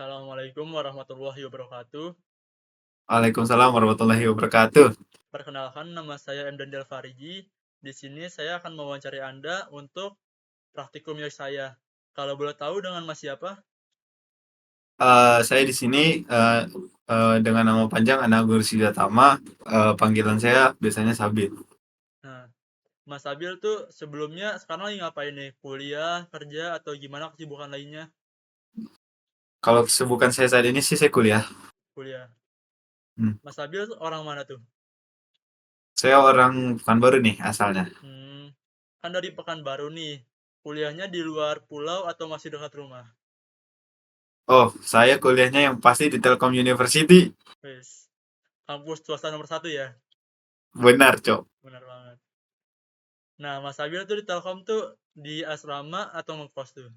Assalamualaikum warahmatullahi wabarakatuh. Waalaikumsalam warahmatullahi wabarakatuh. Perkenalkan, nama saya M. Daniel Fariji. Di sini saya akan mewawancari Anda untuk praktikum saya. Kalau boleh tahu dengan Mas siapa? Saya di sini dengan nama panjang Anagur Sidatama. Panggilan saya biasanya Sabit. Nah, Mas Sabil tuh sebelumnya sekarang lagi ngapain nih? Kuliah, kerja, atau gimana kesibukan lainnya? Kalau kesibukan saya saat ini sih saya kuliah. Kuliah. Hmm. Mas Sabil tuh orang mana tuh? Saya orang Pekanbaru nih asalnya. Hmm, kan dari Pekanbaru nih. Kuliahnya di luar pulau atau masih dekat rumah? Oh, saya kuliahnya yang pasti di Telkom University. Wes, kampus swasta nomor satu ya? Benar, Cok. Benar banget. Nah, Mas Sabil tuh di Telkom tuh di asrama atau ngekos tuh?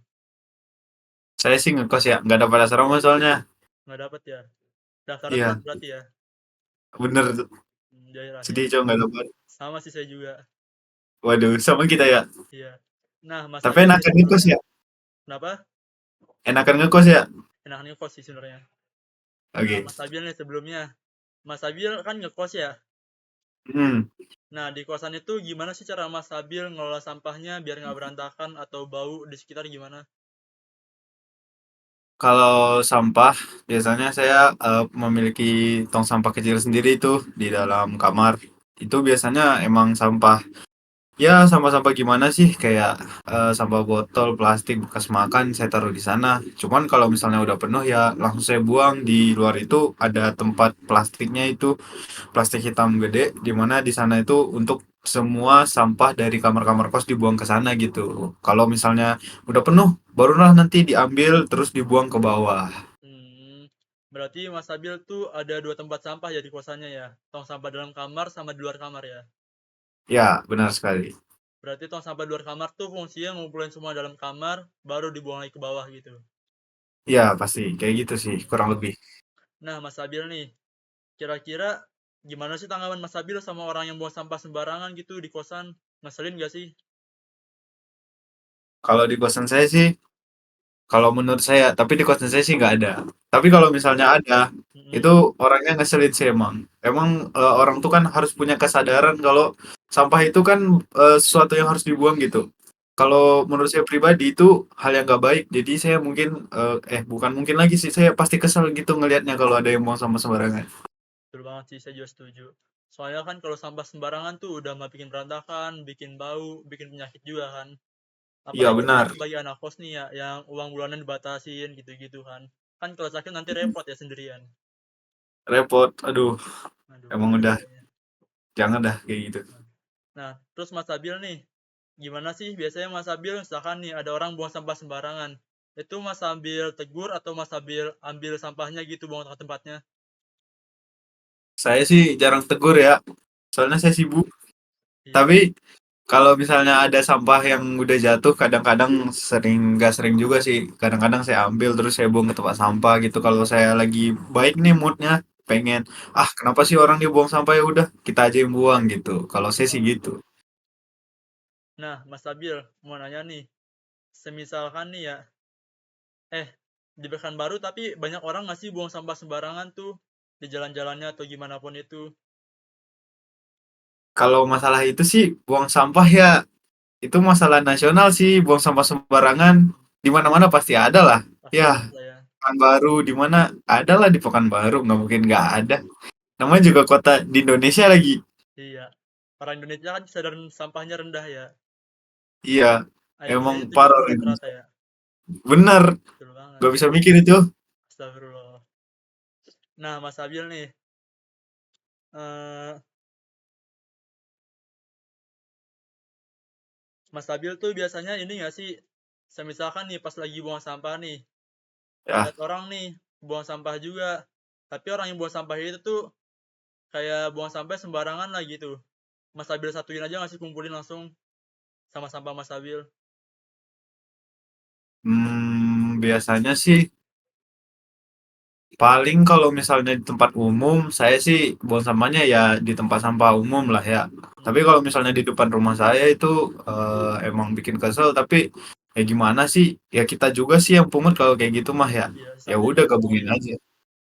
Saya sih ngekos ya, nggak dapat asrama soalnya. Nggak dapet ya? Daftarnya telat Iya, berarti ya? bener. Jailah ya. Sedih, Cok, nggak dapat. Sama sih saya juga. Waduh, sama kita ya. Iya. Nah, Mas Tapi Sabil nih enakan ngekos sebenarnya ya. kenapa? Enakan ngekos ya. Enakan ngekos sih sebenarnya. Nah, Oke. Mas Sabil nih sebelumnya. Mas Sabil kan ngekos ya. Hmm. Nah, di kosan itu gimana sih cara Mas Sabil ngelola sampahnya biar nggak berantakan atau bau di sekitar gimana? Kalau sampah, biasanya saya memiliki tong sampah kecil sendiri itu di dalam kamar. Itu biasanya emang sampah, ya sampah-sampah gimana sih, kayak sampah botol, plastik, bekas makan, saya taruh di sana. Cuman kalau misalnya udah penuh ya langsung saya buang. Di luar itu ada tempat plastiknya itu, plastik hitam gede, di mana di sana itu untuk semua sampah dari kamar-kamar kos dibuang ke sana gitu. Kalau misalnya udah penuh, barulah nanti diambil terus dibuang ke bawah. Hmm, berarti Mas Sabil tuh ada dua tempat sampah ya di kosannya ya? Tong sampah dalam kamar sama di luar kamar ya? Ya, benar sekali. Berarti tong sampah di luar kamar tuh fungsinya ngumpulin semua dalam kamar, baru dibuang lagi ke bawah gitu. Ya, pasti kayak gitu sih, kurang Hmm. lebih. Nah, Mas Sabil nih, kira-kira gimana sih tanggapan Mas Sabil sama orang yang buang sampah sembarangan gitu di kosan? Ngeselin gak sih? Kalau di kosan saya sih, kalau menurut saya, tapi di kosan saya sih nggak ada. Tapi kalau misalnya ada, Mm-mm. itu orangnya ngeselin sih emang. Emang orang tuh kan harus punya kesadaran kalau sampah itu kan sesuatu yang harus dibuang gitu. Kalau Mm-mm. menurut saya pribadi itu hal yang nggak baik. Jadi saya mungkin, bukan mungkin lagi sih, saya pasti kesel gitu ngelihatnya kalau ada yang buang sampah sembarangan. Betul banget sih, saya juga setuju. Soalnya kan kalau sampah sembarangan tuh udah mah bikin berantakan, bikin bau, bikin penyakit juga kan. Iya Apalagi kan benar, bagi anak kos nih ya, yang uang bulanan dibatasin gitu-gitu kan. Kan kalau sakit nanti repot ya sendirian. repot. Aduh, Aduh, emang bahaya udah bahaya. jangan dah kayak gitu. Nah, terus Mas Sabil nih, gimana sih biasanya Mas Sabil misalkan nih ada orang buang sampah sembarangan. Itu Mas Sabil tegur atau Mas Sabil ambil sampahnya gitu buang ke tempatnya? Saya sih jarang tegur ya, soalnya saya sibuk. Iya. Tapi kalau misalnya ada sampah yang udah jatuh, kadang-kadang sering, nggak sering juga sih. Kadang-kadang saya ambil terus saya buang ke tempat sampah gitu. Kalau saya lagi baik nih moodnya, pengen, kenapa sih orang dia buang sampah, ya udah kita aja yang buang gitu. Kalau saya sih Oh. gitu. Nah, Mas Sabil mau nanya nih, semisalkan nih ya, eh di Pekanbaru tapi banyak orang nggak sih buang sampah sembarangan tuh di jalan-jalannya atau gimana pun itu? Kalau masalah itu sih buang sampah ya, itu masalah nasional sih. Buang sampah sembarangan di mana-mana pasti ada lah. Pasti Ya, ada ya. Pekanbaru di mana ada lah, di Pekanbaru nggak mungkin nggak ada. Namanya juga kota di Indonesia lagi. Iya. Orang Indonesia kan kesadaran sampahnya rendah ya. Iya, emang IQ-nya itu parah gitu orang rata-rata Indonesia. ya. Bener, Betul banget. gak bisa mikir itu. Astagfirullah. Nah, Mas Sabil nih, eh Mas Sabil tuh biasanya ini nggak sih, semisalkan nih pas lagi buang sampah nih, Ya, lihat orang nih buang sampah juga, tapi orang yang buang sampah itu tuh kayak buang sampah sembarangan lah gitu. Mas Sabil satuin aja nggak sih, kumpulin langsung sama sampah Mas Sabil? biasanya sih paling kalau misalnya di tempat umum, saya sih buang sampahnya ya di tempat sampah umum lah ya. Tapi Hmm. kalau misalnya di depan rumah saya itu emang bikin kesel, tapi ya gimana sih, ya kita juga sih yang pungut kalau kayak gitu mah ya. Iya, Ya siapa yang udah nggak mau gabungin ya. aja.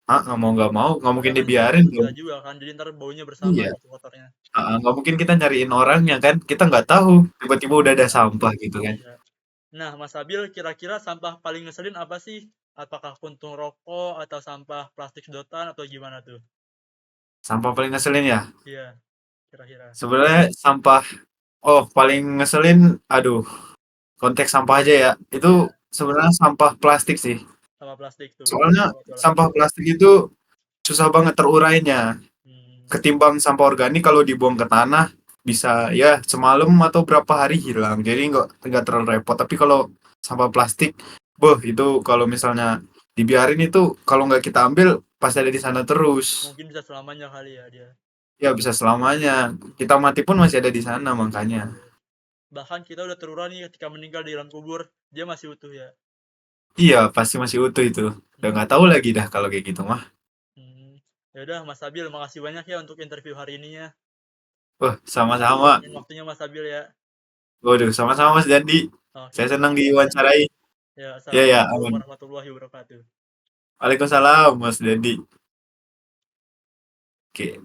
Heeh, mau nggak Padahal mungkin kan itu dibiarin pungut kita dong. juga kan, jadi ntar baunya bersama Iya, gitu kotornya. heeh, nggak mungkin kita nyariin orangnya kan, kita nggak tahu tiba-tiba udah ada sampah gitu kan. Iya. Nah, Mas Abil, kira-kira sampah paling ngeselin apa sih? Apakah puntung rokok atau sampah plastik sedotan atau gimana tuh? Sampah paling ngeselin ya? Iya, kira-kira. Sebenarnya sampah, oh paling ngeselin, aduh, konteks sampah aja ya. Itu Iya, sebenarnya sampah plastik sih. sampah plastik tuh. Soalnya Kenapa tuh sampah alasannya? plastik itu susah banget terurainya. Hmm, Ketimbang sampah organik kalau dibuang ke tanah bisa ya semalam atau berapa hari hilang. Jadi nggak terlalu repot. Tapi kalau sampah plastik, boh itu kalau misalnya dibiarin itu kalau nggak kita ambil pasti ada di sana terus. mungkin bisa selamanya kali ya dia. Ya bisa selamanya. Kita mati pun masih ada di sana makanya. Iya. Bahkan kita udah terurai nih ketika meninggal di dalam kubur, dia masih utuh ya. Iya pasti masih utuh itu. Udah Hmm, nggak tahu lagi dah kalau kayak gitu mah. hmm. Ya udah, Mas Abil, makasih banyak ya untuk interview hari ini ya. Wah Udah sama-sama. luangin waktunya Mas Abil ya. Waduh sama-sama Mas Dandi. Oke, Saya terima senang kasih ya. diwawancarai. Ya, Ya ya assalamualaikum aman. warahmatullahi wabarakatuh. Waalaikumsalam Mas Dandi. Oke.